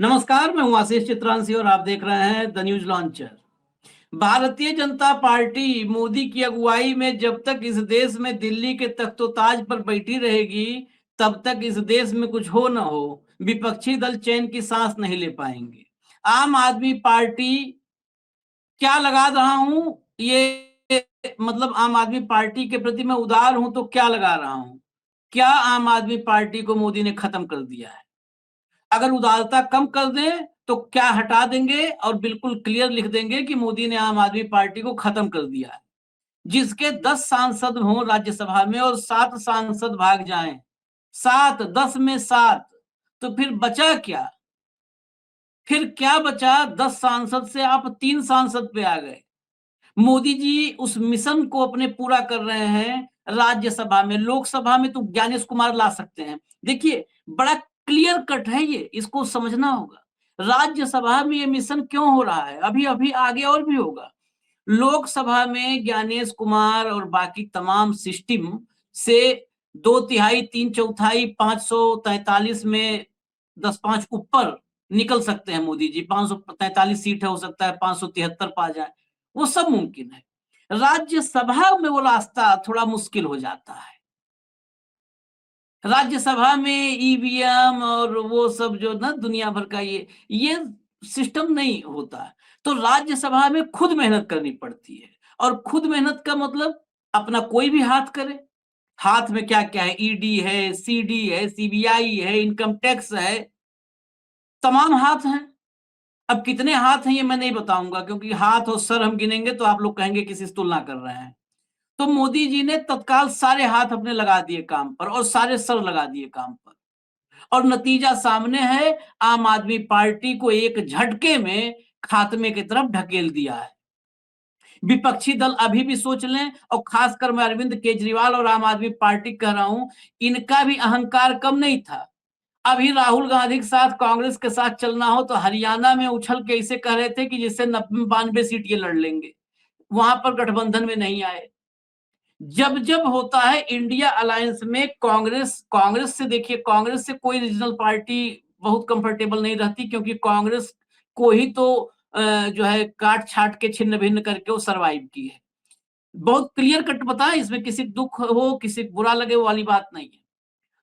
नमस्कार, मैं हूं आशीष चित्रांशी और आप देख रहे हैं the news launcher. Bharatiya Janata party Modi की अगुवाई में जब तक इस देश में दिल्ली के तख्तोताज पर बैठी रहेगी, तब तक इस देश में कुछ हो न हो, विपक्षी दल चैन की सांस नहीं ले पाएंगे। आम आदमी पार्टी क्या लगा रहा हूं, ये मतलब आम आदमी पार्टी के प्रति मैं उदार हूं तो क्या लगा रहा हूं? क्या आम आदमी पार्टी को मोदी ने खत्म कर दिया है? अगर उदारता कम कर दें तो क्या हटा देंगे और बिल्कुल क्लियर लिख देंगे कि मोदी ने आम आदमी पार्टी को खत्म कर दिया है। जिसके 10 सांसद हों राज्यसभा में और 7 सांसद भाग जाएं, 7 10 में 7, तो फिर बचा क्या? फिर क्या बचा? 10 सांसद से आप 3 सांसद पे आ गए। मोदी जी उस मिशन को अपने पूरा कर रहे हैं राज्यसभा में। लोकसभा में तो ज्ञानेश कुमार ला सकते हैं। देखिए, बड़ा क्लियर कट है, ये इसको समझना होगा। राज्यसभा में ये मिशन क्यों हो रहा है? अभी अभी आगे और भी होगा। लोकसभा में ज्ञानेश कुमार और बाकी तमाम सिस्टम से 2/3 3/4 543 में 10-5 ऊपर निकल सकते हैं मोदी जी। 543 सीट है, हो सकता है 573 पा जाए, वो सब मुमकिन है। राज्यसभा में वो रास्ता थोड़ा मुश्किल हो जाता है। राज्यसभा में ईवीएम और वो सब जो ना दुनिया भर का ये सिस्टम नहीं होता। तो राज्यसभा में खुद मेहनत करनी पड़ती है। और खुद मेहनत का मतलब अपना कोई भी हाथ करे। हाथ में क्या क्या है? ईडी है, सीडी है, सीबीआई है, इनकम टैक्स है, तमाम हाथ हैं। अब कितने हाथ हैं ये मैं नहीं बताऊंगा, क्योंकि हाथ और सर हम गिनेंगे तो आप लोग कहेंगे किसी से तुलना कर रहे हैं। तो मोदी जी ने तत्काल सारे हाथ अपने लगा दिए काम पर और सारे सर लगा दिए काम पर, और नतीजा सामने है। आम आदमी पार्टी को एक झटके में खात्मे की तरफ ढकेल दिया है। विपक्षी दल अभी भी सोच लें, और खासकर मैं अरविंद केजरीवाल और आम आदमी पार्टी कह रहा हूं, इनका भी अहंकार कम नहीं था। अभी राहुल गांधी के साथ कांग्रेस के साथ चलना हो तो हरियाणा में उछल के ऐसे कह रहे थे कि जिससे 92 सीट ये लड़ लेंगे। वहां पर गठबंधन में नहीं आए। जब जब होता है इंडिया अलायंस में कांग्रेस कांग्रेस से, देखिए कांग्रेस से कोई रीजनल पार्टी बहुत कंफर्टेबल नहीं रहती, क्योंकि कांग्रेस को ही तो जो है काट छाट के छिन्न भिन्न करके वो सरवाइव की है। बहुत क्लियर कट पता है, इसमें किसी दुख हो किसी बुरा लगे वो वाली बात नहीं है।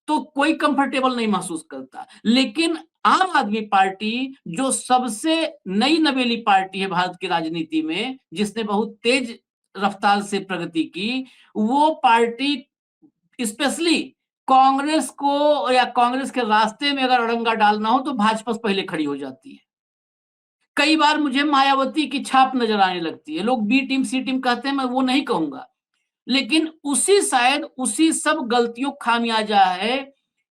तो कोई कंफर्टेबल नहीं महसूस करता। लेकिन आम आदमी पार्टी जो सबसे नई नवेली पार्टी है भारत की राजनीति में, जिसने बहुत तेज रफ्तार से प्रगति की, वो पार्टी स्पेशली कांग्रेस को या कांग्रेस के रास्ते में अगर अड़ंगा डालना हो तो भाजपा पहले खड़ी हो जाती है। कई बार मुझे मायावती की छाप नजर आने लगती है। लोग बी टीम सी टीम कहते हैं, मैं वो नहीं कहूंगा, लेकिन शायद उसी सब गलतियों खामियाजा है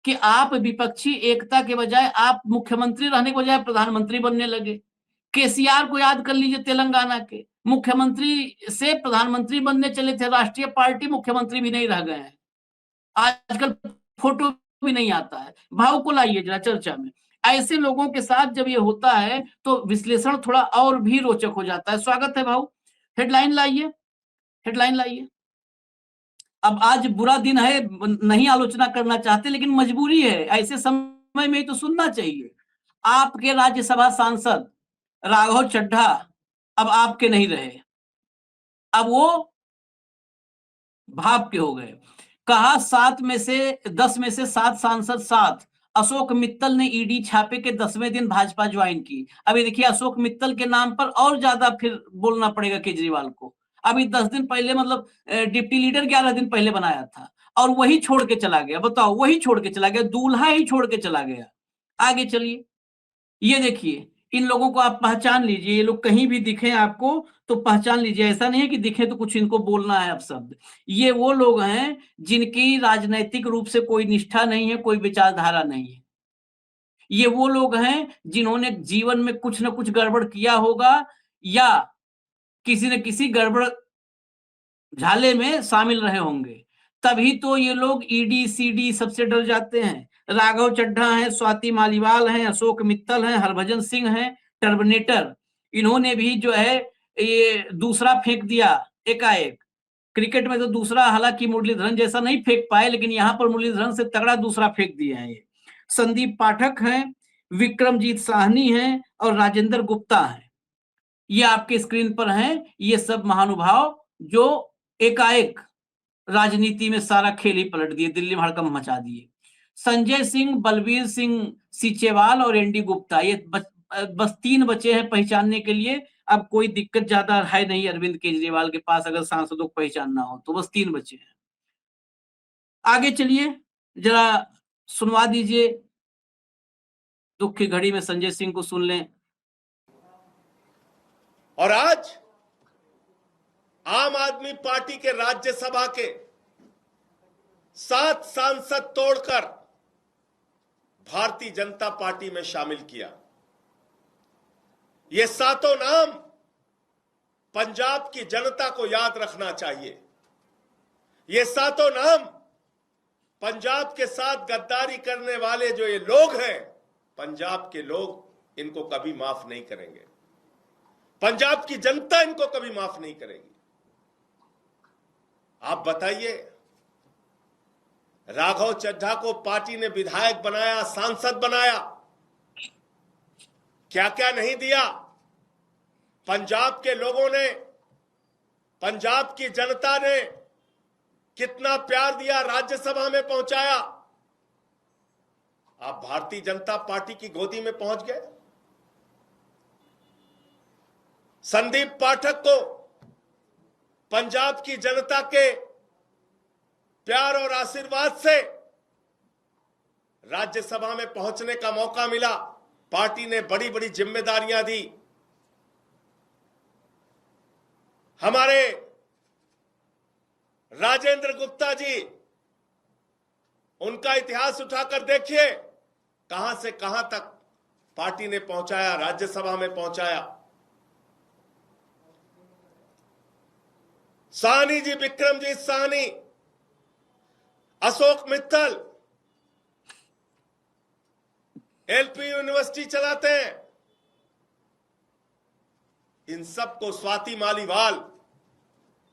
कि आप विपक्षी एकता के बजाय आप मुख्यमंत्री रहने के बजाय प्रधानमंत्री बनने लगे। केसीआर को याद कर लीजिए, तेलंगाना के मुख्यमंत्री से प्रधानमंत्री बनने चले थे। राष्ट्रीय पार्टी मुख्यमंत्री भी नहीं रह गए हैं। आजकल फोटो भी नहीं आता है। भाव को लाइए जरा चर्चा में। ऐसे लोगों के साथ जब ये होता है तो विश्लेषण थोड़ा और भी रोचक हो जाता है। स्वागत है भाव। हेडलाइन लाइए, हेडलाइन लाइए। अब आज बुरा दिन है, नहीं आलोचना करना चाहते, लेकिन मजबूरी है। ऐसे समय में तो सुनना चाहिए। आपके राज्यसभा सांसद राघव चड्ढा अब आपके नहीं रहे, अब वो भाप के हो गए। कहा 10 में से 7 सांसद 7। अशोक मित्तल ने ईडी छापे के 10वें दिन भाजपा ज्वाइन की। अभी देखिए, अशोक मित्तल के नाम पर और ज्यादा फिर बोलना पड़ेगा केजरीवाल को। अभी 10 दिन पहले, मतलब डिप्टी लीडर 11 दिन पहले बनाया था, और वही छोड़ के चला गया। बताओ, वही छोड़ के चला गया, दूल्हा ही छोड़ के चला गया। आगे चलिए, ये देखिए, इन लोगों को आप पहचान लीजिए। ये लोग कहीं भी दिखे आपको तो पहचान लीजिए। ऐसा नहीं है कि दिखे तो कुछ इनको बोलना है अब शब्द। ये वो लोग हैं जिनकी राजनैतिक रूप से कोई निष्ठा नहीं है, कोई विचारधारा नहीं है। ये वो लोग हैं जिन्होंने जीवन में कुछ ना कुछ गड़बड़ किया होगा, या किसी न किसी गड़बड़ झाले में शामिल रहे होंगे। तभी तो ये लोग ईडी सीडी सबसे डर जाते हैं। राघव चड्ढा हैं, स्वाति मालीवाल हैं, अशोक मित्तल हैं, हरभजन सिंह हैं, टर्मिनेटर। इन्होंने भी जो है ये दूसरा फेंक दिया एकाएक। क्रिकेट में तो दूसरा हालांकि मुरलीधरन जैसा नहीं फेंक पाए, लेकिन यहां पर मुरलीधरन से तगड़ा दूसरा फेंक दिया है। संदीप पाठक हैं, विक्रमजीत साहनी हैं और राजेंद्र गुप्ता हैं। ये आपके स्क्रीन पर हैं, ये सब महानुभाव जो एकाएक राजनीति में सारा खेल ही पलट दिए, दिल्ली में हड़कंप मचा दिए। संजय सिंह, बलबीर सिंह सीचेवाल और एनडी गुप्ता, ये बस 3 बचे हैं पहचानने के लिए। अब कोई दिक्कत ज्यादा है नहीं अरविंद केजरीवाल के पास, अगर सांसदों को पहचानना हो तो बस 3 बचे हैं। आगे चलिए, जरा सुनवा दीजिए, दुख की घड़ी में संजय सिंह को सुन लें। और आज आम आदमी पार्टी के राज्यसभा के 7 सांसद तोड़कर भारतीय जनता पार्टी में शामिल किया। ये 7 नाम पंजाब की जनता को याद रखना चाहिए। ये 7 नाम पंजाब के साथ गद्दारी करने वाले जो ये लोग हैं, पंजाब के लोग इनको कभी माफ नहीं करेंगे। पंजाब की जनता इनको कभी माफ नहीं करेगी। आप बताइए, राघव चड्ढा को पार्टी ने विधायक बनाया, सांसद बनाया, क्या क्या नहीं दिया। पंजाब के लोगों ने, पंजाब की जनता ने कितना प्यार दिया, राज्यसभा में पहुंचाया। आप भारतीय जनता पार्टी की गोदी में पहुंच गए। संदीप पाठक को पंजाब की जनता के प्यार और आशीर्वाद से राज्यसभा में पहुंचने का मौका मिला। पार्टी ने बड़ी बड़ी जिम्मेदारियां दी। हमारे राजेंद्र गुप्ता जी, उनका इतिहास उठाकर देखिए, कहां से कहां तक पार्टी ने पहुंचाया, राज्यसभा में पहुंचाया। साहनी जी, विक्रमजीत साहनी, अशोक मित्तल एलपी यूनिवर्सिटी चलाते हैं। इन सबको, स्वाति मालीवाल,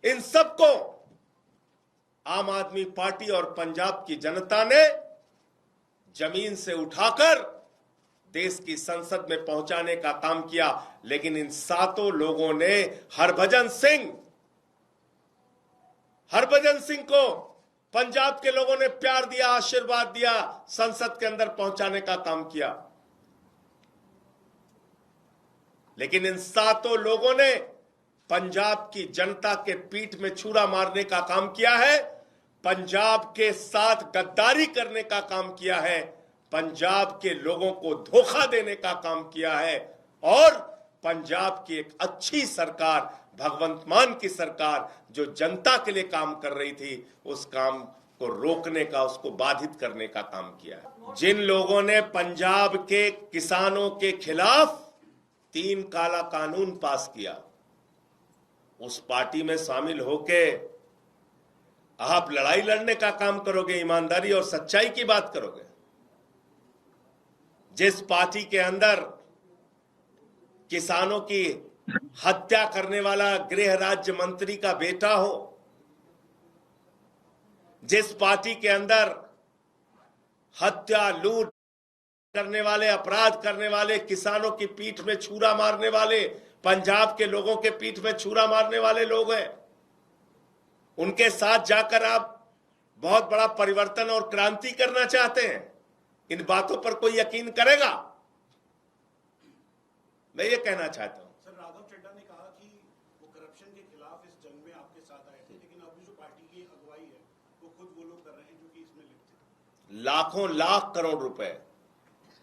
इन सबको आम आदमी पार्टी और पंजाब की जनता ने जमीन से उठाकर देश की संसद में पहुंचाने का काम किया। लेकिन इन 7 लोगों ने हरभजन सिंह को पंजाब के लोगों ने प्यार दिया, आशीर्वाद दिया, संसद के अंदर पहुंचाने का काम किया। लेकिन इन 7 लोगों ने पंजाब की जनता के पीठ में छुरा मारने का काम किया है, पंजाब के साथ गद्दारी करने का काम किया है, पंजाब के लोगों को धोखा देने का काम किया है और पंजाब की एक अच्छी सरकार, भगवंत मान की सरकार जो जनता के लिए काम कर रही थी, उस काम को रोकने का, उसको बाधित करने का काम किया है। जिन लोगों ने पंजाब के किसानों के खिलाफ 3 काला कानून पास किया, उस पार्टी में शामिल होके आप लड़ाई लड़ने का काम करोगे, ईमानदारी और सच्चाई की बात करोगे। जिस पार्टी के अंदर किसानों की हत्या करने वाला गृह राज्य मंत्री का बेटा हो, जिस पार्टी के अंदर हत्या, लूट करने वाले, अपराध करने वाले, किसानों की पीठ में छुरा मारने वाले, पंजाब के लोगों के पीठ में छुरा मारने वाले लोग हैं, उनके साथ जाकर आप बहुत बड़ा परिवर्तन और क्रांति करना चाहते हैं। इन बातों पर कोई यकीन करेगा? मैं ये कहना चाहता हूं। सर, राघव चड्ढा ने कहा कि वो करप्शन के खिलाफ इस जंग में आपके साथ आए थे, लेकिन अभी जो पार्टी की अगुवाई है वो खुद वो लोग कर रहे हैं जो कि इसमें लिप्त थे। लाखों लाख करोड़ रुपए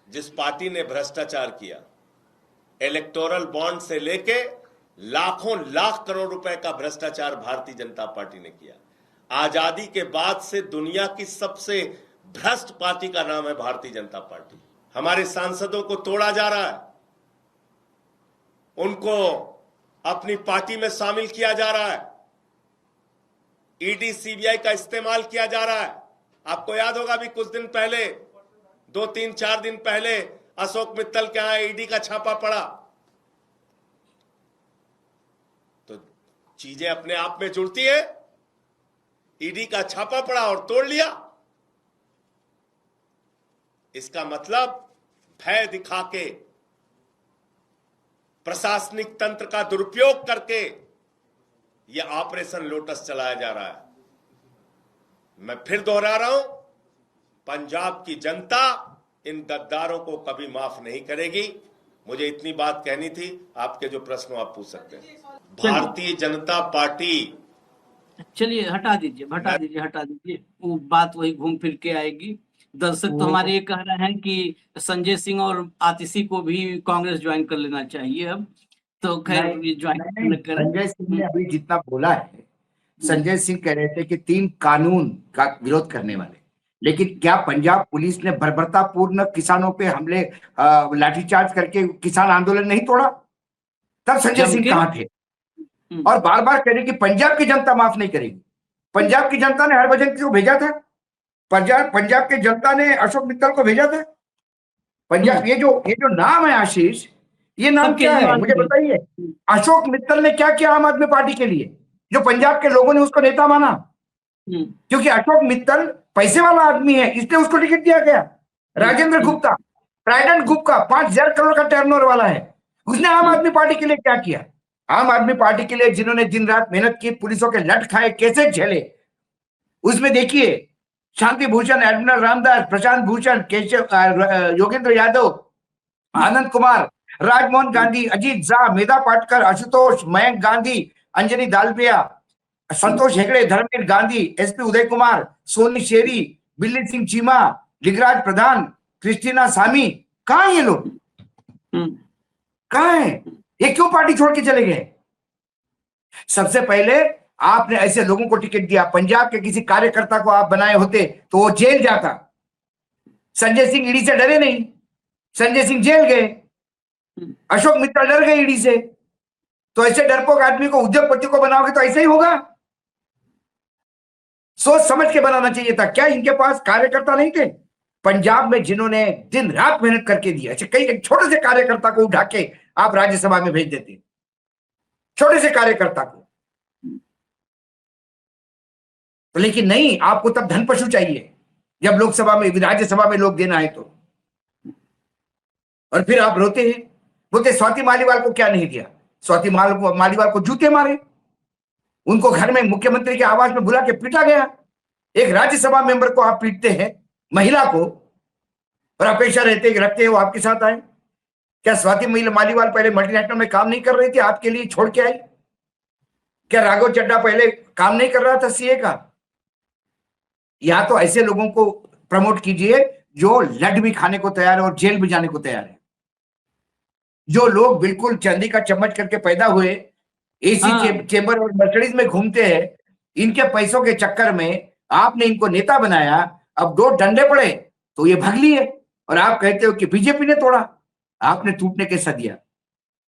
जिस पार्टी ने भ्रष्टाचार किया, इलेक्टोरल बॉन्ड से लेके लाखों लाख करोड़ रुपए का भ्रष्टाचार भारतीय जनता पार्टी ने किया। आजादी के बाद से दुनिया की सबसे भ्रष्ट पार्टी का नाम है भारतीय जनता पार्टी। हमारे सांसदों को तोड़ा जा रहा है, उनको अपनी पार्टी में शामिल किया जा रहा है, ईडी सीबीआई का इस्तेमाल किया जा रहा है। आपको याद होगा भी कुछ दिन पहले, 2-3-4 दिन पहले अशोक मित्तल के यहां ईडी का छापा पड़ा। तो चीजें अपने आप में जुड़ती है। ईडी का छापा पड़ा और तोड़ लिया। इसका मतलब भय दिखा के, प्रशासनिक तंत्र का दुरुपयोग करके यह ऑपरेशन लोटस चलाया जा रहा है। मैं फिर दोहरा रहा हूं, पंजाब की जनता इन गद्दारों को कभी माफ नहीं करेगी। मुझे इतनी बात कहनी थी। आपके जो प्रश्न आप पूछ सकते हैं। भारतीय जनता पार्टी, चलिए हटा दीजिए, वो बात वही घूम फिर के आएगी। दर्शक तो हमारे ये कह रहे हैं कि संजय सिंह और आतिशी को भी कांग्रेस ज्वाइन कर लेना चाहिए अब। तो खैर ये ज्वाइन करें। संजय सिंह ने अभी जितना बोला है, संजय सिंह कह रहे थे कि 3 कानून का विरोध करने वाले, लेकिन क्या पंजाब पुलिस ने बर्बरतापूर्ण किसानों पे हमले, लाठीचार्ज करके किसान आंदोलन नहीं तोड़ा? तब संजय सिंह कहां थे? और बार बार कह रहे कि पंजाब की जनता माफ नहीं करेगी। पंजाब की जनता ने हरभजन को भेजा था, पंजाब की जनता ने अशोक मित्तल को भेजा था। पंजाब, ये जो नाम है आशीष, ये नाम क्या है मुझे बताइए। अशोक मित्तल ने क्या किया आम आदमी पार्टी के लिए, जो पंजाब के लोगों ने उसको नेता माना? क्योंकि अशोक मित्तल पैसे वाला आदमी है, इसलिए उसको टिकट दिया गया। राजेंद्र गुप्ता, ट्राइडेंट ग्रुप का 5,000 करोड़ का टर्नओवर वाला है, उसने आम आदमी पार्टी के लिए क्या किया? आम आदमी पार्टी के लिए जिन्होंने दिन रात मेहनत की, पुलिसों के लट खाए, कैसे झेले, उसमें देखिए शांति भूषण, एडमिरल रामदास, प्रशांत भूषण, केशव, योगेंद्र यादव, आनंद कुमार, राजमोहन गांधी, अजीत झा, मेधा पाटकर, आशुतोष, मयंक गांधी, अंजनी दालपिया, संतोष हेगड़े, धर्मवीर गांधी, एसपी उदय कुमार, सोनी शेरी, बिल्ली सिंह चीमा, लिंगराज प्रधान, क्रिस्टीना सामी, कहां है ये लोग? कहां है ये? क्यों पार्टी छोड़ के चले गए? सबसे पहले आपने ऐसे लोगों को टिकट दिया। पंजाब के किसी कार्यकर्ता को आप बनाए होते तो वो जेल जाता। संजय सिंह ईडी से डरे नहीं, संजय सिंह जेल गए। अशोक मित्तल डर गए ईडी से। तो ऐसे डरपोक आदमी को, उद्योगपति को बनाओगे तो ऐसे ही होगा। सोच समझ के बनाना चाहिए था। क्या इनके पास कार्यकर्ता नहीं थे पंजाब में जिन्होंने दिन रात मेहनत करके दिया? अच्छा, कई एक छोटे से कार्यकर्ता को उठा के आप राज्यसभा में भेज देते, छोटे से कार्यकर्ता को। तो लेकिन नहीं, आपको तब धन पशु चाहिए जब लोकसभा में, राज्यसभा में लोग देना है तो। और फिर आप रोते हैं, बोलते स्वाति मालीवाल को क्या नहीं दिया? स्वाति मालीवाल को जूते मारे, उनको घर में मुख्यमंत्री के आवास में बुला के पीटा गया। एक राज्यसभा मेंबर को आप पीटते हैं, महिला को, और अपेक्षा रखते हैं वो आपके साथ आए। क्या स्वाति मालीवाल पहले मल्टीनेशनल में काम नहीं कर रही थी, आपके लिए छोड़ के आई? क्या राघव चड्ढा पहले काम नहीं कर रहा था सीए का? या तो ऐसे लोगों को प्रमोट कीजिए जो लड भी खाने को तैयार है और जेल भी जाने को तैयार है। जो लोग बिल्कुल चांदी का चम्मच करके पैदा हुए, एसी चेंबर और मर्सिडीज में घूमते हैं, इनके पैसों के चक्कर में आपने इनको नेता बनाया। अब 2 डंडे पड़े तो ये भाग लिए, और आप कहते हो कि बीजेपी ने तोड़ा। आपने टूटने कैसा दिया?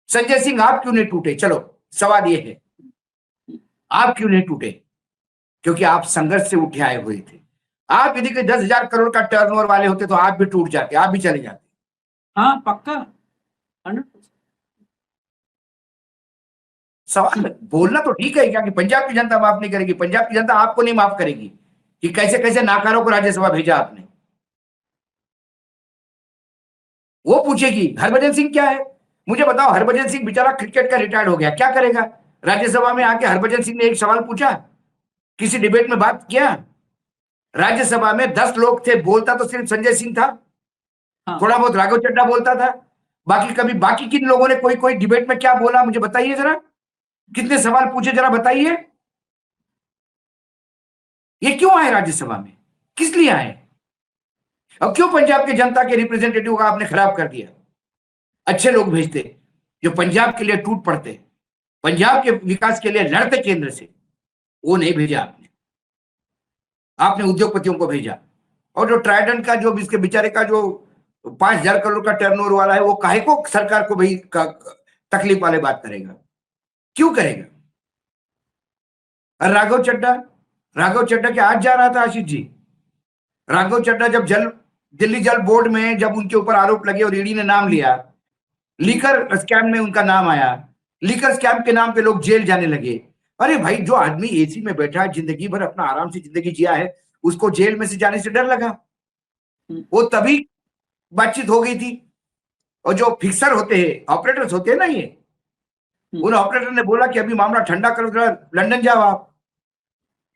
संजय सिंह, आप क्यों नहीं टूटे? चलो सवाल ये है, आप क्यों नहीं टूटे? क्योंकि आप संघर्ष से उठे आए हुए थे। आप यदि कोई 10,000 करोड़ का टर्नओवर वाले होते तो आप भी टूट जाते, आप भी चले जाते। हाँ, पक्का 100%। सवाल बोलना तो ठीक है क्या कि पंजाब की जनता माफ नहीं करेगी? पंजाब की जनता आपको नहीं माफ करेगी कि कैसे कैसे नाकारों को राज्यसभा भेजा आपने। वो पूछेगी हरभजन सिंह क्या है। मुझे बताओ, हरभजन सिंह बेचारा क्रिकेट का रिटायर्ड हो गया, क्या करेगा? राज्यसभा में आके हरभजन सिंह ने एक सवाल पूछा? किसी डिबेट में बात किया? राज्यसभा में 10 लोग थे, बोलता तो सिर्फ संजय सिंह था। थोड़ा बहुत राघव चड्ढा बोलता था। बाकी किन लोगों ने कोई डिबेट में क्या बोला? मुझे बताइए जरा, कितने सवाल पूछे जरा बताइए। ये क्यों आए राज्यसभा में? किस लिए आए? अब क्यों पंजाब के जनता के रिप्रेजेंटेटिव का आपने खराब कर दिया? अच्छे लोग भेजते जो पंजाब के लिए टूट पड़ते, पंजाब के विकास के लिए लड़ते केंद्र से, वो नहीं भेजा आपने उद्योगपतियों को भेजा। और जो ट्राइडेंट का जो इसके बेचारे का जो 5,000 करोड़ का टर्नओवर वाला है, वो काहे को सरकार को भाई तकलीफ वाले बात करेगा? क्यों करेगा? और राघव चड्ढा के आज जा रहा था आशीष जी। राघव चड्ढा जब दिल्ली जल बोर्ड में जब उनके ऊपर आरोप लगे और ईडी ने नाम लिया, लीकर स्कैम में उनका नाम आया, लीकर स्कैम के नाम पे लोग जेल जाने लगे। अरे भाई, जो आदमी एसी में बैठा है, जिंदगी भर अपना आराम से जिंदगी जिया है, उसको जेल में से जाने से डर लगा। वो तभी बातचीत हो गई थी और जो फिक्सर होते हैं, ऑपरेटर्स होते हैं ना, ये उन ऑपरेटर ने बोला कि अभी मामला ठंडा करो, जरा लंदन जाओ आप,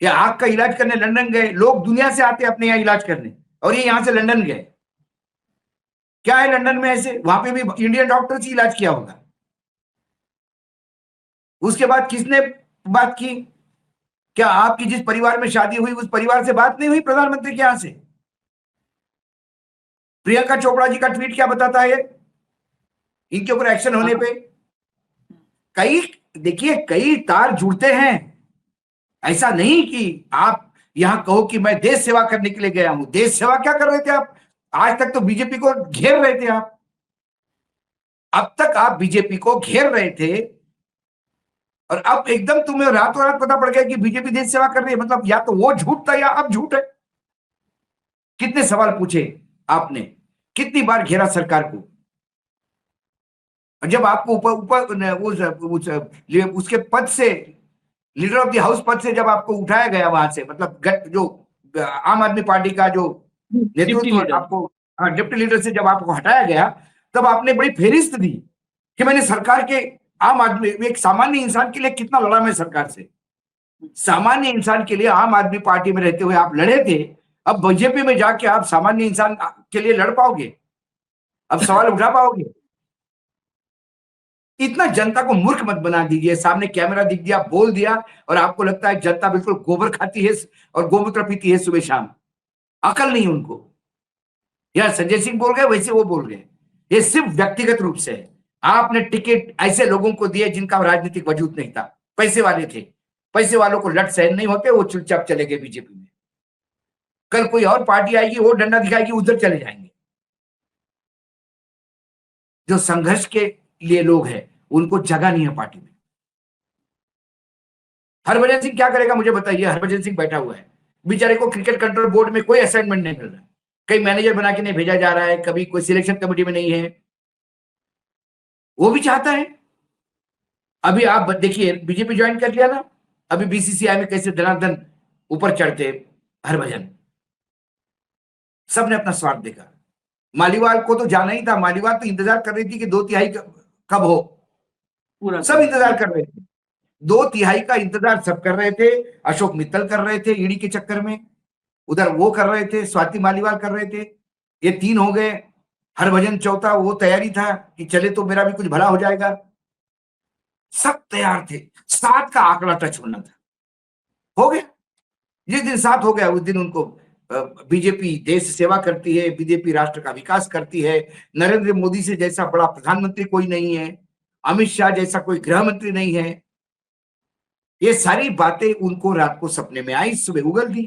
या आग का इलाज करने लंदन गए। लोग दुनिया से आते हैं अपने यहाँ इलाज करने, और ये यहां से लंदन गए। क्या है लंदन में ऐसे? वहां पे भी इंडियन डॉक्टर से इलाज किया होगा। उसके बाद किसने बात की? क्या आपकी जिस परिवार में शादी हुई उस परिवार से बात नहीं हुई प्रधानमंत्री के यहां से? प्रियंका चोपड़ा जी का ट्वीट क्या बताता है इनके ऊपर एक्शन होने पे? कई, देखिए, कई तार जुड़ते हैं। ऐसा नहीं कि आप यहां कहो कि मैं देश सेवा करने के लिए गया हूं। देश सेवा क्या कर रहे थे आप? आज तक तो बीजेपी को घेर रहे थे आप। अब तक आप बीजेपी को घेर रहे थे, और अब एकदम तुम्हें रातों रात पता पड़ गया कि बीजेपी देश सेवा कर रही है। मतलब या तो वो झूठ था या अब झूठ है। कितने सवाल पूछे आपने, कितनी बार घेरा सरकार को। और जब आपको ऊपर ऊपर उसके पद से, लीडर ऑफ द हाउस पद से जब आपको उठाया गया वहां से, मतलब जो आम आदमी पार्टी का जो नेतृत्व आपको, डिप्टी लीडर से जब आपको हटाया गया, तब आपने बड़ी फेरिस्त दी कि मैंने सरकार के, आम आदमी, एक सामान्य इंसान के लिए कितना लड़ा मैं सरकार से। सामान्य इंसान के लिए आम आदमी पार्टी में रहते हुए आप लड़े थे। अब बीजेपी में जाके आप सामान्य इंसान के लिए लड़ पाओगे? अब सवाल उठा पाओगे? इतना जनता को मूर्ख मत बना दीजिए। सामने कैमरा दिख दिया, बोल दिया, और आपको लगता है जनता बिल्कुल गोबर खाती है और गोमूत्र पीती है सुबह शाम। अकल नहीं उनको। यार संजय सिंह बोल गए वैसे वो बोल गए। ये सिर्फ व्यक्तिगत रूप से है। आपने टिकट ऐसे लोगों को दिए जिनका राजनीतिक वजूद नहीं था, पैसे वाले थे। पैसे वालों को लट सहन नहीं होते, वो चुपचाप चले गए बीजेपी में। कल कोई और पार्टी आएगी, वो डंडा दिखाएगी, उधर चले जाएंगे। जो संघर्ष के लिए लोग हैं उनको जगह नहीं है पार्टी में। हरभजन सिंह क्या करेगा मुझे बताइए? हरभजन सिंह बैठा हुआ है, बेचारे को क्रिकेट कंट्रोल बोर्ड में कोई असाइनमेंट नहीं मिल रहा है, कहीं मैनेजर बना के नहीं भेजा जा रहा है, कभी कोई सिलेक्शन कमेटी में नहीं है। वो भी चाहता है। अभी आप देखिए, बीजेपी ज्वाइन कर लिया ना, अभी बीसीसीआई में कैसे धनाधन ऊपर चढ़ते हरभजन। सबने अपना स्वार्थ देखा। मालीवाल को तो जाना ही था। मालीवाल तो इंतजार कर रही थी कि 2/3 कब हो, पूरा सब इंतजार कर रहे थे। 2/3 का इंतजार सब कर रहे थे। अशोक मित्तल कर रहे थे ईडी के चक्कर में, उधर वो कर रहे थे, स्वाति मालीवाल कर रहे थे। ये 3 हो गए, हरभजन चौथा। वो तैयारी था कि चले तो मेरा भी कुछ भला हो जाएगा। सब तैयार थे। 7 का आंकड़ा टच होना था, हो गया। जिस दिन 7 हो गया उस दिन उनको बीजेपी देश सेवा करती है, बीजेपी राष्ट्र का विकास करती है। नरेंद्र मोदी से जैसा बड़ा प्रधानमंत्री कोई नहीं है, अमित शाह जैसा कोई गृह मंत्री नहीं है। ये सारी बातें उनको रात को सपने में आई, सुबह उगल दी।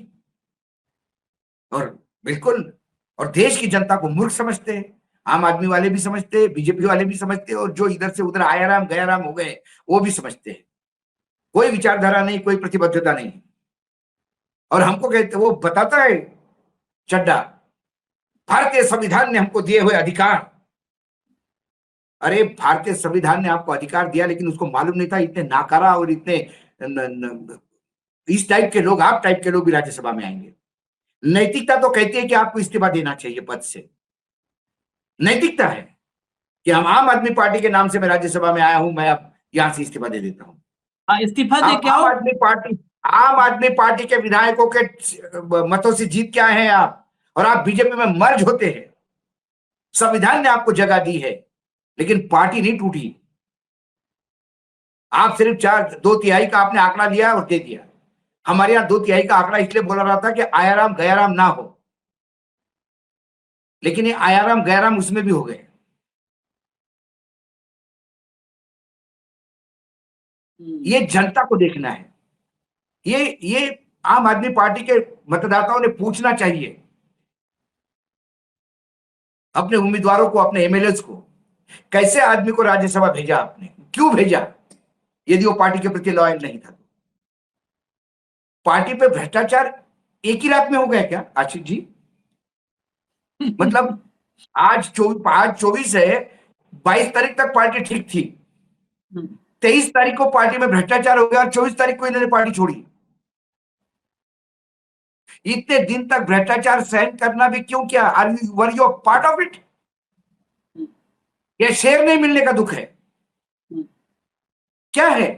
और बिल्कुल, और देश की जनता को मूर्ख समझते हैं। आम आदमी वाले भी समझते हैं, बीजेपी वाले भी समझते हैं, और जो इधर से उधर आयाराम गयाराम हो गए वो भी समझते हैं। कोई विचारधारा नहीं, कोई प्रतिबद्धता नहीं। और हमको कहते, वो बताता है चड्डा, भारतीय संविधान ने हमको दिए हुए अधिकार। अरे भारतीय संविधान ने आपको अधिकार दिया, लेकिन उसको मालूम नहीं था इतने नाकारा और इतने इस टाइप के लोग, आप टाइप के लोग भी राज्यसभा में आएंगे। नैतिकता तो कहती है कि आपको इस्तीफा देना चाहिए पद से। नैतिकता है कि हम आम आदमी पार्टी के नाम से मैं राज्यसभा में आया हूं, मैं अब यहां से इस्तीफा दे देता हूं। इस्तीफा दे क्या? आम आदमी पार्टी के विधायकों के मतों से जीत के आए हैं आप, और आप बीजेपी में मर्ज होते हैं। संविधान ने आपको जगह दी है, लेकिन पार्टी नहीं टूटी। आप सिर्फ 2/3 का आपने आंकड़ा लिया और दे दिया। हमारे यहां 2/3 का आंकड़ा इसलिए बोला रहा था कि आयाराम गयाराम ना हो, लेकिन ये आयाराम गयाराम उसमें भी हो गए। ये जनता को देखना है। ये आम आदमी पार्टी के मतदाताओं ने पूछना चाहिए अपने उम्मीदवारों को, अपने एमएलएस को, कैसे आदमी को राज्यसभा भेजा आपने, क्यों भेजा? यदि वो पार्टी के प्रति लॉयल नहीं था। पार्टी पे भ्रष्टाचार एक ही रात में हो गया क्या आशिष जी? मतलब आज 24 है, 22 तारीख तक पार्टी ठीक थी, 23 तारीख को पार्टी में भ्रष्टाचार हो गया और 24 तारीख को इन्होंने पार्टी छोड़ी। इतने दिन तक भ्रष्टाचार सहन करना भी क्यों? क्या were you part of it? या शेयर नहीं मिलने का दुख है? हम्म। क्या है?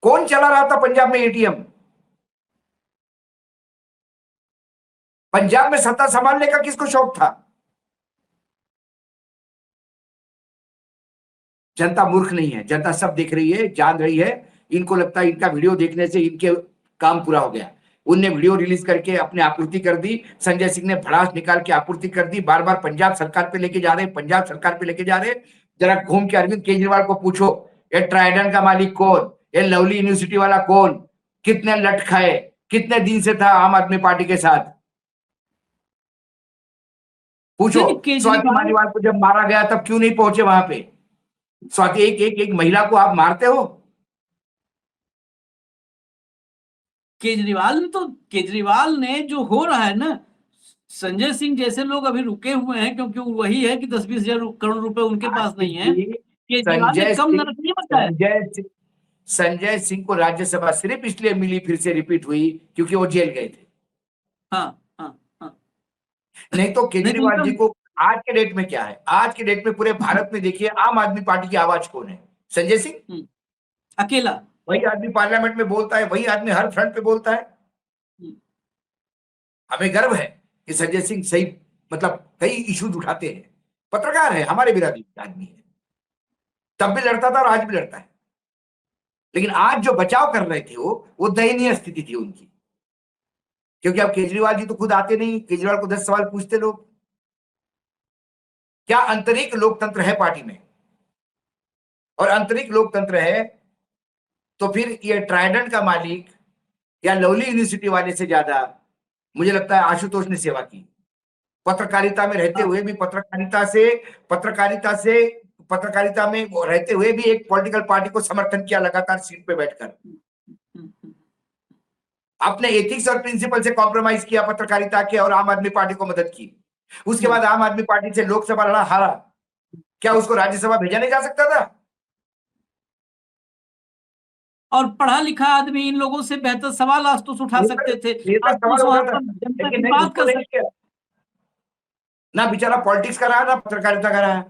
कौन चला रहा था पंजाब में एटीएम? पंजाब में सत्ता संभालने का किसको शौक था? जनता मूर्ख नहीं है, जनता सब देख रही है, जान रही है। इनको लगता है इनका वीडियो देखने से इनके काम पूरा हो गया। उनने वीडियो रिलीज करके अपने आपूर्ति कर दी, संजय सिंह ने भड़ास निकाल के आपूर्ति कर दी, बार बार पंजाब सरकार पे लेके जा रहे, पंजाब सरकार पे लेके जा रहे। जरा घूम के अरविंद केजरीवाल को पूछो, ये ट्राइडेंट का मालिक कौन, ये लवली यूनिवर्सिटी वाला कौन, कितने लट खाए, कितने दिन से था आम आदमी पार्टी के साथ? पूछो। नहीं, स्वाति केजरीवाल मालीवाल को जब मारा गया तब क्यों नहीं पहुंचे वहां पे? स्वाति, एक महिला को आप मारते हो? केजरीवाल ने जो हो रहा है ना, संजय सिंह जैसे लोग अभी रुके हुए हैं क्योंकि वही है कि 10-20 हजार करोड़ रुपए उनके पास नहीं है। केजरीवाल ने संजय कम सिंह नरक नहीं मचाया। संजय सिंह को राज्यसभा सिर्फ इसलिए मिली, फिर से रिपीट हुई, क्योंकि वो जेल गए थे। हाँ हाँ हाँ। नहीं तो नहीं तो केजरीवाल जी उनका को आज के डेट में क्या है? आज के डेट में पूरे भारत में देखिए आम आदमी पार्टी की आवाज कौन है? संजय सिंह। अकेला। वही आदमी पार्लियामेंट में बोलता है, वही आदमी हर फ्रंट पे बोलता है। हमें गर्व है कि संजय सिंह सही, मतलब कई इश्यूज उठाते हैं, पत्रकार है, हमारे बिरादरी का आदमी है, तब भी लड़ता था और आज भी लड़ता है। लेकिन आज जो बचाव कर रहे थे वो दयनीय स्थिति थी उनकी, क्योंकि अब केजरीवाल जी तो खुद आते नहीं, केजरीवाल को 10 सवाल पूछते लोग। क्या आंतरिक लोकतंत्र है पार्टी में? और आंतरिक लोकतंत्र है तो फिर ये ट्राइडेंट का मालिक या लवली यूनिवर्सिटी वाले से ज्यादा मुझे लगता है आशुतोष ने सेवा की। पत्रकारिता में रहते हुए भी पत्रकारिता में रहते हुए भी एक पॉलिटिकल पार्टी को समर्थन किया लगातार सीट पे बैठकर। आपने एथिक्स और प्रिंसिपल से कॉम्प्रोमाइज किया पत्रकारिता के और आम आदमी पार्टी को मदद की। उसके बाद आम आदमी पार्टी से लोकसभा लड़ा, हारा। क्या उसको राज्यसभा भेजा नहीं जा सकता था? और पढ़ा लिखा आदमी इन लोगों से बेहतर सवाल आशुतोष उठा सकते थे। सवाल वहां उठाता, पर जनता लेकिन की नहीं, बात उसको कर नहीं सकते। किया। ना बेचारा पॉलिटिक्स का रहा, ना पत्रकारिता का रहा।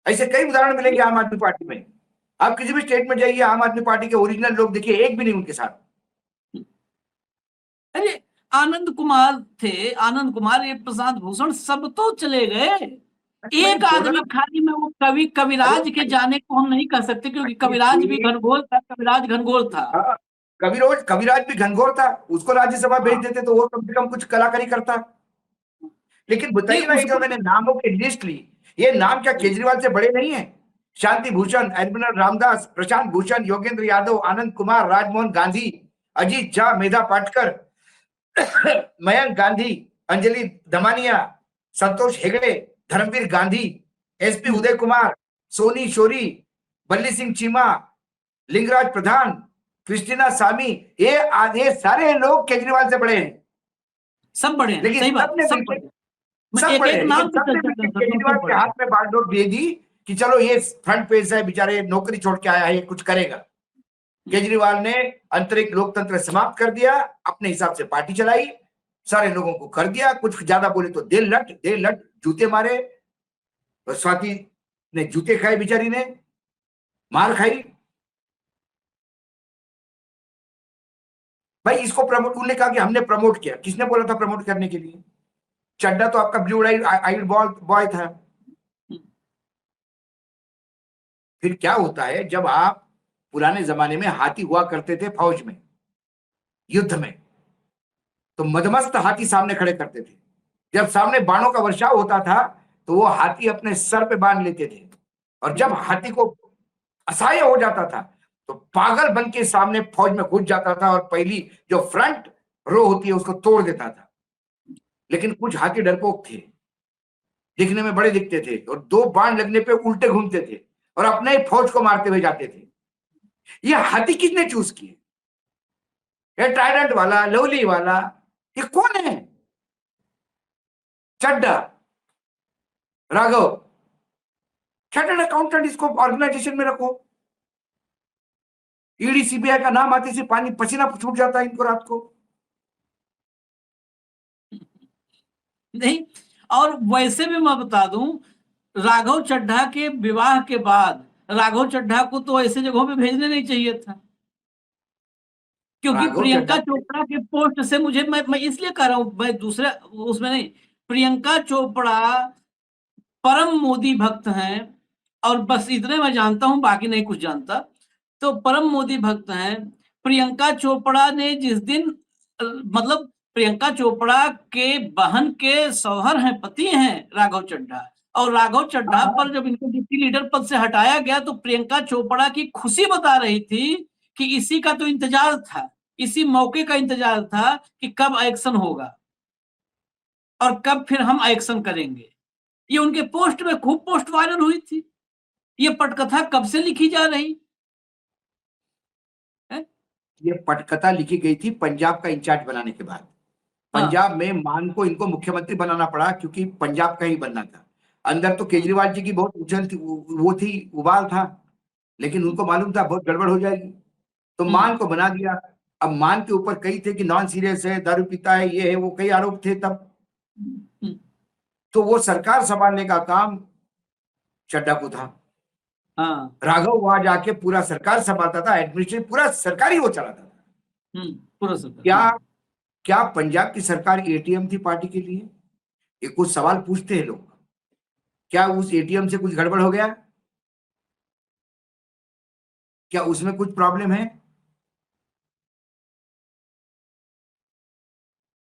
ऐसे कई उदाहरण मिलेंगे आम आदमी पार्टी में। आप किसी भी स्टेट में जाइए, आम आदमी पार्टी के ओरिजिनल लोग देखिए, एक भी नहीं उनके साथ। अरे आनंद कुमार थे, आनंद कुमार, ये प्रशांत भूषण, सब तो चले गए। एक आदमी खाली में, वो कविराज के जाने को हम नहीं कह सकते, क्योंकि कविराज भी घनघोर था, कविराज घनघोर था। हाँ, कविराज भी घनघोर था, उसको राज्यसभा भेज देते तो वो कम से कम कुछ कलाकारी करता। लेकिन बताइए ना, ये जो मैंने नामों की लिस्ट ली, ये नाम क्या केजरीवाल से बड़े नहीं है? शांति भूषण, एडमिरल रामदास, प्रशांत भूषण, योगेंद्र यादव, आनंद कुमार, राजमोहन गांधी, अजीत झा, मेधा पाटकर, मयंक गांधी, अंजलि दमानिया, संतोष हेगड़े, धर्मवीर गांधी, एसपी उदय कुमार, सोनी शोरी, बल्ली सिंह चीमा, लिंगराज प्रधान, क्रिस्टीना सामी, ये सारे लोग केजरीवाल से बड़े हैं। सब बड़े हैं, लेकिन सही बात, सबने सब मिलकर बड़े हैं। एक एक नाम पे चर्चा कर सकते हैं, केजरीवाल सब के बड़े हाथ हैं। में बागडोर दे दी कि चलो ये फ्रंट पेज है, बेचारे नौकरी छोड़ के आया है, ये कुछ करेगा। केजरीवाल ने आंतरिक लोकतंत्र समाप्त कर दिया, अपने हिसाब से पार्टी चलाई, सारे लोगों को कर दिया, कुछ ज्यादा बोले तो दे लट जूते मारे। और स्वाति ने जूते खाए, बेचारी ने मार खाई। भाई इसको प्रमोट, उन्होंने कहा कि हमने प्रमोट किया, किसने बोला था प्रमोट करने के लिए? चड्डा तो आपका ब्लू आइड बॉय था। फिर क्या होता है, जब आप पुराने जमाने में हाथी हुआ करते थे फौज में, युद्ध में, तो मदमस्त हाथी सामने खड़े करते थे। जब सामने बाणों का वर्षाव होता था तो वो हाथी अपने सर पे बांध लेते थे, और जब हाथी को असहाय हो जाता था तो पागल बन के सामने फौज में घुस जाता था और पहली जो फ्रंट रो होती है उसको तोड़ देता था। लेकिन कुछ हाथी डरपोक थे, दिखने में बड़े दिखते थे, और 2 बाण लगने पे उल्टे घूमते थे और अपने ही फौज को मारते हुए जाते थे। ये हाथी किसने चूज किए? ये ट्राइडेंट वाला, लवली वाला, ये कौन है? चड्डा, राघव, चार्टर्ड अकाउंटेंट, इसको ऑर्गेनाइजेशन में रखो। ईडी सीबीआई का नाम आते से पानी पसीना छूट जाता है इनको रात को। नहीं, और वैसे भी मैं बता दूं, राघव चड्ढा के विवाह के बाद राघव चड्ढा को तो ऐसे जगहों पे भेजने नहीं चाहिए था, क्योंकि राघव प्रियंका चड्ढा चोपड़ा के पोस्ट से मुझे, मैं इसलिए कह रहा हूं, मैं दूसरे उसमें नहीं, प्रियंका चोपड़ा परम मोदी भक्त हैं, और बस इतने मैं जानता हूं, बाकी नहीं कुछ जानता। तो परम मोदी भक्त हैं। प्रियंका चोपड़ा ने जिस दिन मतलब प्रियंका चोपड़ा के बहन के शौहर हैं, पति हैं राघव चड्ढा, और राघव चड्ढा पर जब इनको डिप्टी लीडर पद से हटाया गया तो प्रियंका चोपड़ा की खुशी बता रही थी कि इसी का तो इंतजार था, इसी मौके का इंतजार था कि कब एक्शन होगा और कब फिर हम एक्शन करेंगे। ये उनके पोस्ट में खूब पोस्ट वायरल हुई थी। ये पटकथा कब से लिखी जा रही है? ये पटकथा लिखी गई थी पंजाब का इंचार्ज बनाने के बाद। हाँ, पंजाब में मान को इनको मुख्यमंत्री बनाना पड़ा क्योंकि पंजाब का ही बनना था। अंदर तो केजरीवाल जी की बहुत उछल थी, वो थी, उबाल था, लेकिन उनको मालूम था बहुत गड़बड़ हो जाएगी, तो मान को बना दिया। अब मान के ऊपर कई थे कि नॉन सीरियस है, दारू पीता है, ये है, वो कई आरोप थे तब। तो वो सरकार संभालने का काम चड्ढा को था। हाँ, राघव वहां जाके पूरा सरकार संभालता था, एडमिनिस्ट्रेशन पूरा सरकारी वो चलाता था। पूरा सब। क्या क्या पंजाब की सरकार एटीएम थी पार्टी के लिए? ये कुछ सवाल पूछते हैं लोग, क्या उस एटीएम से कुछ गड़बड़ हो गया? क्या उसमें कुछ प्रॉब्लम है?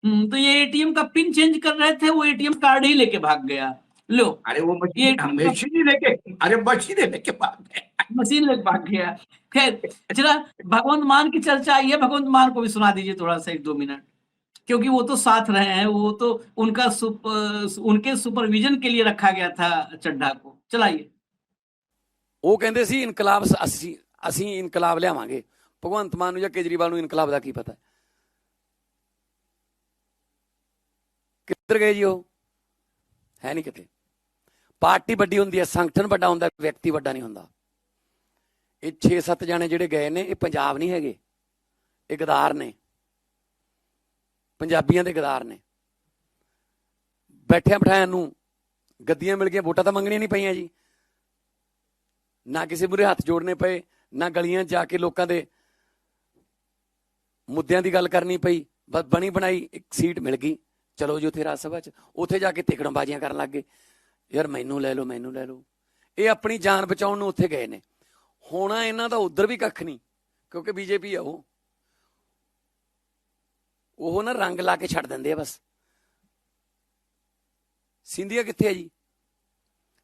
तो ये एटीएम का पिन चेंज कर रहे थे, वो एटीएम कार्ड ही लेके भाग गया। लो, अरे वो ये मशीन ही लेके, अरे मशीन लेके भाग गए। मशीन लेके भाग गया। खैर, चला, भगवंत मान की चर्चा आई है, भगवंत मान को भी सुना दीजिए थोड़ा सा 1-2 मिनट, क्योंकि वो तो साथ रहे हैं, वो तो उनका उनके सुपरविजन के लिए रखा गया था चड्ढा को। चलाइए। ਉਹ ਕਹਿੰਦੇ ਸੀ ਇਨਕਲਾਬ ਅਸੀਂ ਇਨਕਲਾਬ ਲਿਆਵਾਂਗੇ। ਭਗਵੰਤ ਮਾਨ ਨੂੰ ਜਾਂ ਕੇਜਰੀਵਾਲ ਨੂੰ ਇਨਕਲਾਬ ਦਾ ਕੀ ਪਤਾ? ਕਿੱਧਰ ਗਏ ਜੀ? ਉਹ ਹੈ ਨਹੀਂ ਕਿਤੇ। ਪਾਰਟੀ ਵੱਡੀ ਹੁੰਦੀ ਹੈ, ਸੰਗਠਨ ਵੱਡਾ ਹੁੰਦਾ, ਵਿਅਕਤੀ ਵੱਡਾ ਨਹੀਂ ਹੁੰਦਾ। ਇਹ 6-7 ਜਾਣੇ ਜਿਹੜੇ ਗਏ ਨੇ, ਇਹ ਪੰਜਾਬ ਨਹੀਂ ਹੈਗੇ, ਇਹ ਗਦਾਰ ਨੇ, ਪੰਜਾਬੀਆਂ ਦੇ ਗਦਾਰ ਨੇ। ਬੈਠਿਆਂ ਬਿਠਾਇਆਂ ਨੂੰ ਗੱਦੀਆਂ ਮਿਲ ਗਈਆਂ, ਵੋਟਾਂ ਤਾਂ ਮੰਗਣੀਆਂ ਨਹੀਂ ਪਈਆਂ ਜੀ, ਨਾ ਕਿਸੇ ਮੂਹਰੇ ਹੱਥ ਜੋੜਨੇ ਪਏ, ਨਾ ਗਲੀਆਂ ਜਾ ਕੇ ਲੋਕਾਂ ਦੇ ਮੁੱਦਿਆਂ ਦੀ ਗੱਲ ਕਰਨੀ ਪਈ। ਬਸ ਬਣੀ ਬਣਾਈ ਇੱਕ ਸੀਟ ਮਿਲ ਗਈ, ਚਲੋ ਜੀ ਉੱਥੇ ਰਾਜ ਸਭਾ 'ਚ, ਉੱਥੇ ਜਾ ਕੇ ਤਿਕੜਮਬਾਜ਼ੀਆਂ ਕਰਨ ਲੱਗ ਗਏ, ਯਾਰ ਮੈਨੂੰ ਲੈ ਲਓ, ਮੈਨੂੰ ਲੈ ਲਓ। ਇਹ ਆਪਣੀ ਜਾਨ ਬਚਾਉਣ ਨੂੰ ਉੱਥੇ ਗਏ ਨੇ। ਹੋਣਾ ਇਹਨਾਂ ਦਾ ਉੱਧਰ ਵੀ ਕੱਖ ਨਹੀਂ, ਕਿਉਂਕਿ ਬੀਜੇਪੀ ਆ ਉਹ ਨਾ ਰੰਗ ਲਾ ਕੇ ਛੱਡ ਦਿੰਦੇ ਆ ਬਸ। ਸਿੰਧੀਆ ਕਿੱਥੇ ਆ ਜੀ?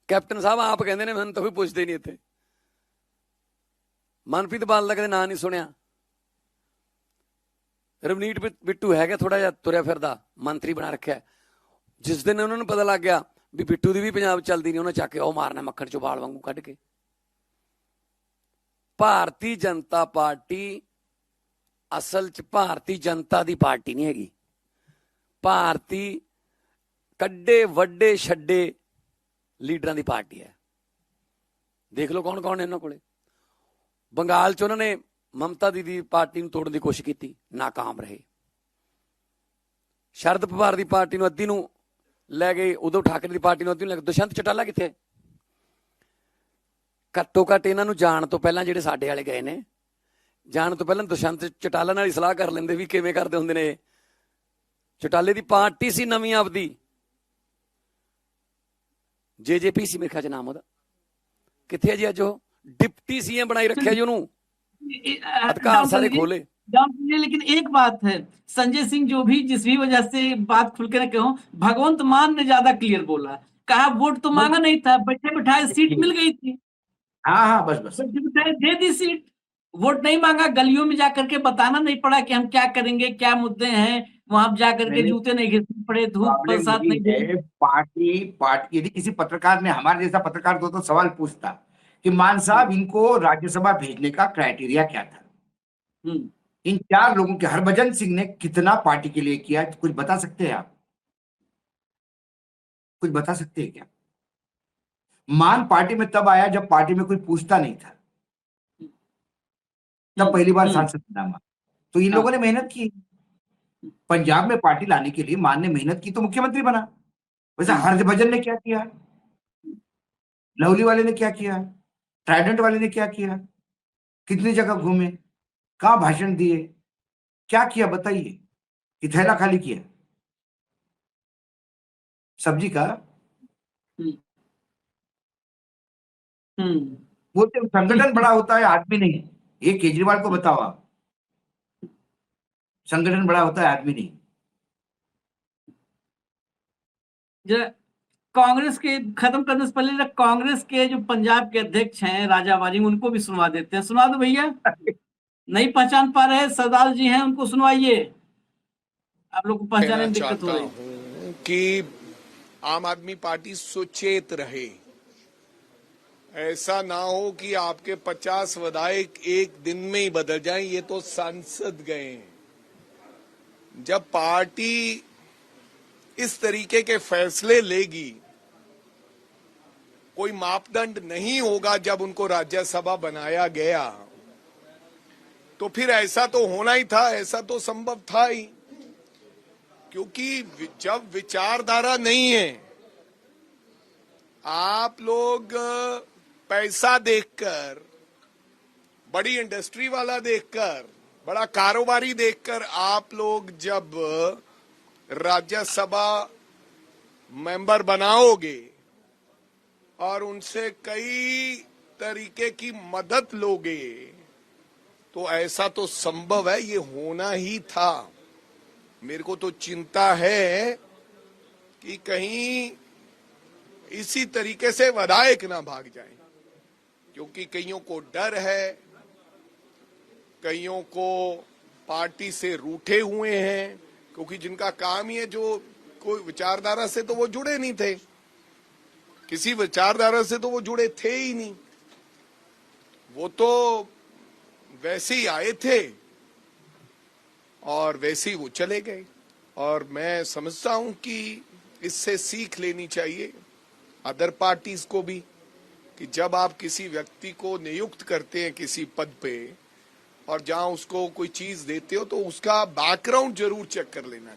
ਕੈਪਟਨ ਸਾਹਿਬ ਆਪ ਕਹਿੰਦੇ ਨੇ ਮੈਨੂੰ ਤਾਂ ਕੋਈ ਪੁੱਛਦੇ ਨਹੀਂ ਇੱਥੇ। ਮਨਪ੍ਰੀਤ ਬਾਦਲ ਦਾ ਕਦੇ ਨਾਂ ਨਹੀਂ ਸੁਣਿਆ। ਰਵਨੀਤ ਬਿੱਟੂ ਹੈਗਾ ਥੋੜਾ ਜਿਹਾ ਤੁਰਿਆ ਫਿਰਦਾ, ਮੰਤਰੀ ਬਣਾ ਰੱਖਿਆ। ਜਿਸ ਦਿਨ ਉਹਨਾਂ ਨੂੰ ਪਤਾ ਲੱਗ ਗਿਆ ਵੀ ਬਿੱਟੂ ਦੀ ਵੀ ਪੰਜਾਬ ਚੱਲਦੀ ਨਹੀਂ, ਉਹਨਾਂ ਚੱਕ ਕੇ ਉਹ ਮਾਰਨਾ ਮੱਖਣ ਚੋਂ ਬਾਲ ਵਾਂਗੂ ਕੱਢ ਕੇ। ਭਾਰਤੀ ਜਨਤਾ ਪਾਰਟੀ ਅਸਲ 'ਚ ਭਾਰਤੀ ਜਨਤਾ ਦੀ ਪਾਰਟੀ ਨਹੀਂ ਹੈਗੀ। ਭਾਰਤੀ ਕੱਢੇ ਵੱਡੇ ਛੱਡੇ ਲੀਡਰਾਂ ਦੀ ਪਾਰਟੀ ਹੈ। ਦੇਖ ਲਓ ਕੌਣ ਕੌਣ ਹੈ ਇਹਨਾਂ ਕੋਲੇ। ਬੰਗਾਲ 'ਚ ਉਹਨਾਂ ਨੇ ਮਮਤਾ ਦੀਦੀ ਪਾਰਟੀ ਨੂੰ ਤੋੜਨ ਦੀ ਕੋਸ਼ਿਸ਼ ਕੀਤੀ, ਨਾਕਾਮ ਰਹੇ। ਸ਼ਰਦ ਪਵਾਰ ਦੀ ਪਾਰਟੀ ਨੂੰ ਅੱਧੀ ਨੂੰ ਲੈ ਗਏ, ਉਦੋਂ ਠਾਕਰੇ ਦੀ ਪਾਰਟੀ ਨੂੰ ਅੱਧੀ ਨੂੰ ਲੈ ਗਏ। ਦੁਸ਼ਯੰਤ ਚੌਟਾਲਾ ਕਿੱਥੇ? ਘੱਟੋ ਘੱਟ ਇਹਨਾਂ ਨੂੰ ਜਾਣ ਤੋਂ ਪਹਿਲਾਂ, ਜਿਹੜੇ ਸਾਡੇ ਵਾਲੇ ਗਏ ਨੇ, ਜਾਣ ਤੋਂ ਪਹਿਲਾਂ ਦੁਸ਼ਯੰਤ ਚੌਟਾਲਾ ਨਾਲ ਹੀ ਸਲਾਹ ਕਰ ਲੈਂਦੇ ਵੀ ਕਿਵੇਂ ਕਰਦੇ ਹੁੰਦੇ ਨੇ। ਚੌਟਾਲੇ ਦੀ ਪਾਰਟੀ ਸੀ ਨਵੀਂ ਆਪਦੀ, JJP ਸੀ ਮੇਰੇ ਖਿਆਲ 'ਚ ਨਾਮ ਉਹਦਾ। ਕਿੱਥੇ ਹੈ ਜੀ ਅੱਜ? ਉਹ डिप्टी सीएम बनाई रखा जी उन्होंने, अधिकार सारे खोले। लेकिन एक बात है, संजय सिंह जो भी जिस भी वजह से बात खुल के कहूं, भगवंत मान ने ज्यादा क्लियर बोला, कहा वोट तो मांगा नहीं था, बैठे बिठाए सीट मिल गई थी। हाँ बस बैठे बिठाए दे दी सीट, वोट नहीं मांगा, गलियों में जाकर के बताना नहीं पड़ा कि हम क्या करेंगे, क्या मुद्दे हैं, वहां जाकर के जूते नहीं घिसने पड़े, धूप बरसात नहीं। पार्टी यदि किसी पत्रकार ने, हमारे जैसा पत्रकार तो सवाल पूछता कि मान साहब इनको राज्यसभा भेजने का क्राइटेरिया क्या था, इन 4 लोगों के हरभजन सिंह ने कितना पार्टी के लिए किया, कुछ बता सकते हैं आप? कुछ बता सकते हैं क्या? मान पार्टी में तब आया जब पार्टी में कोई पूछता नहीं था, तब पहली बार सांसद नामा। तो इन लोगों ने मेहनत की, पंजाब में पार्टी लाने के लिए मान ने मेहनत की तो मुख्यमंत्री बना। वैसे हर्षभजन ने क्या किया, लवली वाले ने क्या किया, ट्राइडेंट वाले ने क्या किया, कितनी जगह घूमे, कहाँ भाषण दिए, क्या किया बताइए, कि थैला खाली किया सब्जी का। बोलते संगठन बड़ा होता है आदमी नहीं, ये केजरीवाल को बताओ आप, संगठन बड़ा होता है आदमी नहीं। कांग्रेस के खत्म करने से पहले कांग्रेस के जो पंजाब के अध्यक्ष हैं राजा वारिंग, उनको भी सुनवा देते हैं। सुनवा दो भैया, नहीं पहचान पा रहे सरदार जी हैं, उनको सुनवाइए, आप लोग को पहचानने में दिक्कत हो रही है। कि आम आदमी पार्टी सुचेत रहे, ऐसा ना हो कि आपके 50 विधायक एक दिन में ही बदल जाएं। ये तो सांसद गए हैं। जब पार्टी इस तरीके के फैसले लेगी, कोई मापदंड नहीं होगा जब उनको राज्यसभा बनाया गया, तो फिर ऐसा तो होना ही था, ऐसा तो संभव था ही। क्योंकि जब विचारधारा नहीं है, आप लोग पैसा देखकर, बड़ी इंडस्ट्री वाला देखकर, बड़ा कारोबारी देखकर आप लोग जब राज्यसभा मेंबर बनाओगे और उनसे कई तरीके की मदद लोगे, तो ऐसा तो संभव है, ये होना ही था। मेरे को तो चिंता है कि कहीं इसी तरीके से विधायक ना भाग जाएं, क्योंकि कईयों को डर है, कईयों को पार्टी से रूठे हुए हैं, क्योंकि जिनका काम ही है, जो कोई विचारधारा से तो वो जुड़े नहीं थे, किसी विचारधारा से तो वो जुड़े थे ही नहीं, वो तो वैसे ही आए थे और वैसे ही वो चले गए। और मैं समझता हूं कि इससे सीख लेनी चाहिए अदर पार्टीज को भी, कि जब आप किसी व्यक्ति को नियुक्त करते हैं किसी पद पे और जहां उसको कोई चीज देते हो, तो उसका बैकग्राउंड जरूर चेक कर लेना।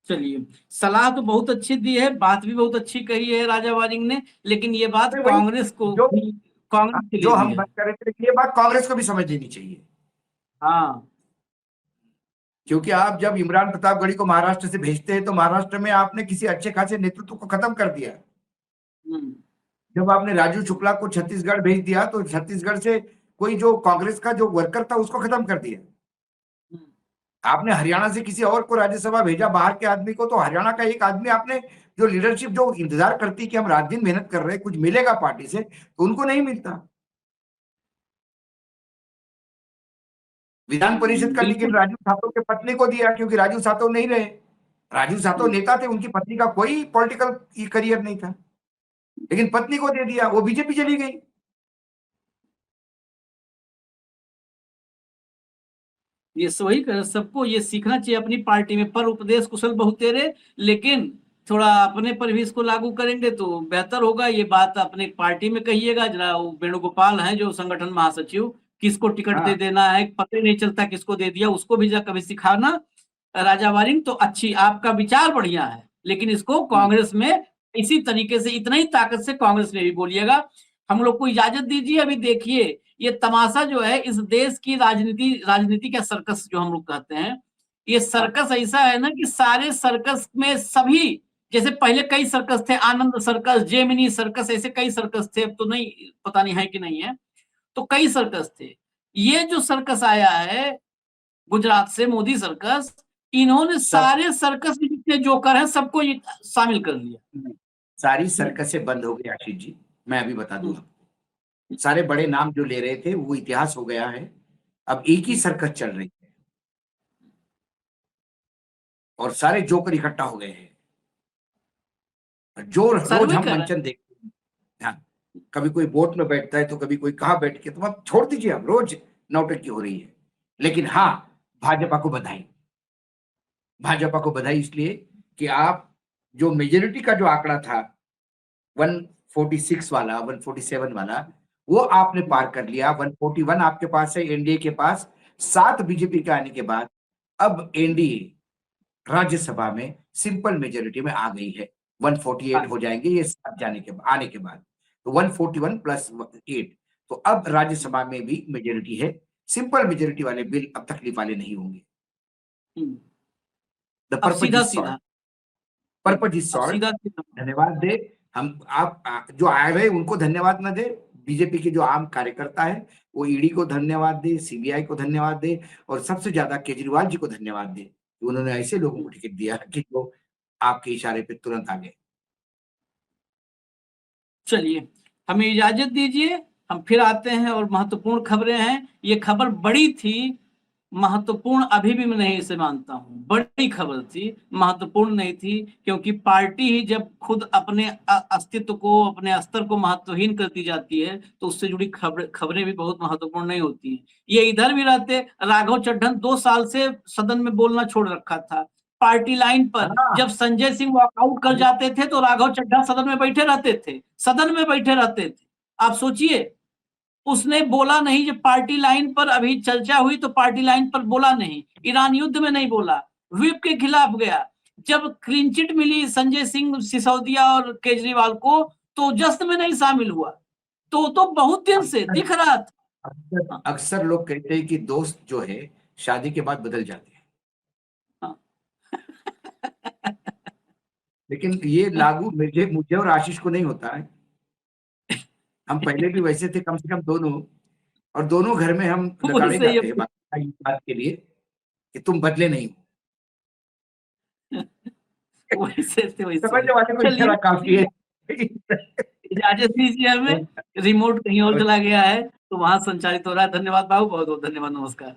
चलिए, सलाह तो बहुत अच्छी दी है, बात भी बहुत अच्छी कही है राजा वारिंग ने, लेकिन ये बात वही- कांग्रेस को, कांग्रेस के जो लिए हम भी है। बात कर रहे थे, ये बात कांग्रेस को भी समझ लेनी चाहिए। हाँ, क्योंकि आप जब इमरान प्रतापगढ़ी को महाराष्ट्र से भेजते हैं, तो महाराष्ट्र में आपने किसी अच्छे खासे नेतृत्व को खत्म कर दिया। जब आपने राजू शुक्ला को छत्तीसगढ़ भेज दिया, तो छत्तीसगढ़ से कोई जो कांग्रेस का जो वर्कर था उसको खत्म कर दिया। आपने हरियाणा से किसी और को राज्यसभा भेजा, बाहर के आदमी को, तो हरियाणा का एक आदमी आपने, जो लीडरशिप जो इंतजार करती कि हम रात दिन मेहनत कर रहे हैं, कुछ मिलेगा पार्टी से, तो उनको नहीं मिलता। विधान परिषद का टिकट राजू सातव के पत्नी को दिया, क्योंकि राजू सातव नहीं रहे, राजू सातव नेता थे, उनकी पत्नी का कोई पॉलिटिकल करियर नहीं था, लेकिन पत्नी को दे दिया, वो बीजेपी चली गई। ये वही कर, सबको ये सीखना चाहिए अपनी पार्टी में, पर उपदेश कुशल बहुतेरे, लेकिन थोड़ा अपने पर भी इसको लागू करेंगे तो बेहतर होगा। ये बात अपने पार्टी में कहिएगा जरा। वो वेणुगोपाल हैं जो संगठन महासचिव, किसको टिकट दे देना है पता ही नहीं चलता, किसको दे दिया, उसको भी जा कभी सिखाना। राजा वारिंग तो अच्छी, आपका विचार बढ़िया है, लेकिन इसको कांग्रेस में इसी तरीके से, इतना ही ताकत से कांग्रेस में भी बोलिएगा। हम लोग को इजाजत दीजिए। अभी देखिए, ये तमाशा जो है इस देश की राजनीति का सर्कस जो हम लोग कहते हैं, ये सर्कस ऐसा है ना कि सारे सर्कस में सभी, जैसे पहले कई सर्कस थे, आनंद सर्कस, जेमिनी सर्कस, ऐसे कई सर्कस थे, अब तो नहीं, पता नहीं है कि नहीं है, तो कई सर्कस थे। ये जो सर्कस आया है गुजरात से, मोदी सर्कस, इन्होंने सारे सर्कस में जितने जोकर हैं सबको शामिल कर लिया। सारी सर्कसें बंद हो गई आशीष जी, मैं अभी बता दूं। सारे बड़े नाम जो ले रहे थे वो इतिहास हो गया है, अब एक ही सर्कस चल रही है और सारे जोकर इकट्ठा हो गए हैं। जो रोज हम मंचन देखते हैं, हाँ, कभी कोई बोट में बैठता है तो कभी कोई कहाँ बैठ के, तो आप छोड़ दीजिए, अब रोज नौटंकी हो रही है। लेकिन हाँ, भाजपा को बधाई, भाजपा को बधाई इसलिए कि आप जो मेजोरिटी का जो आंकड़ा था 146 वाला, 147 वाला, वो आपने पार कर लिया। 141 आपके पास है, एनडीए के पास 7 बीजेपी के आने के बाद अब एनडीए राज्यसभा में सिंपल मेजोरिटी में आ गई है। 148 हो जाएंगे ये सब आने के बाद, तो 141 प्लस 8, तो अब राज्यसभा में भी मेजोरिटी है। सिंपल मेजोरिटी वाले बिल अब तकलीफ वाले नहीं होंगे। द अब सीधा सीधा पर्पज इज सॉल्व। सीधा सीधा धन्यवाद दे हम, आप जो आए हुए उनको धन्यवाद न दे, बीजेपी के जो आम कार्यकर्ता है वो ईडी को धन्यवाद दे, सीबीआई को धन्यवाद दे, और सबसे ज्यादा केजरीवाल जी को धन्यवाद दे कि उन्होंने ऐसे लोगों को टिकट दिया कि जो आपके इशारे पे तुरंत आ गए। चलिए हमें इजाजत दीजिए, हम फिर आते हैं और महत्वपूर्ण खबरें हैं। ये खबर बड़ी थी, महत्वपूर्ण अभी भी मैं नहीं इसे मानता हूं, बड़ी खबर थी, महत्वपूर्ण नहीं थी, क्योंकि पार्टी ही जब खुद अपने अस्तित्व को, अपने स्तर को महत्वहीन करती जाती है तो उससे जुड़ी खबरें भी बहुत महत्वपूर्ण नहीं होती हैं। ये इधर भी रहते, राघव चड्ढन 2 साल से सदन में बोलना छोड़ रखा था पार्टी लाइन पर। जब संजय सिंह वॉकआउट कर जाते थे तो राघव चड्ढा सदन में बैठे रहते थे। आप सोचिए, उसने बोला नहीं। जब पार्टी लाइन पर अभी चर्चा हुई तो पार्टी लाइन पर बोला नहीं, ईरान युद्ध में नहीं बोला, व्हिप के खिलाफ गया। जब क्लीन चिट मिली संजय सिंह, सिसोदिया और केजरीवाल को तो जश्न में नहीं शामिल हुआ। तो बहुत दिन से दिख रहा था। अक्सर लोग कहते हैं कि दोस्त जो है शादी के बाद बदल जाते हैं। लेकिन ये लागू मुझे और आशीष को नहीं होता है। हम पहले भी वैसे थे, कम से कम दोनों, और दोनों घर में हम नगाड़े गाते हैं बात के लिए कि तुम बदले नहीं हो। वैसे समझने वाले को इशारा काफी है। इजाजत दीजिए हमें, रिमोट कहीं और चला गया है तो वहां संचालित हो रहा है। धन्यवाद बाबू, बहुत बहुत धन्यवाद, नमस्कार।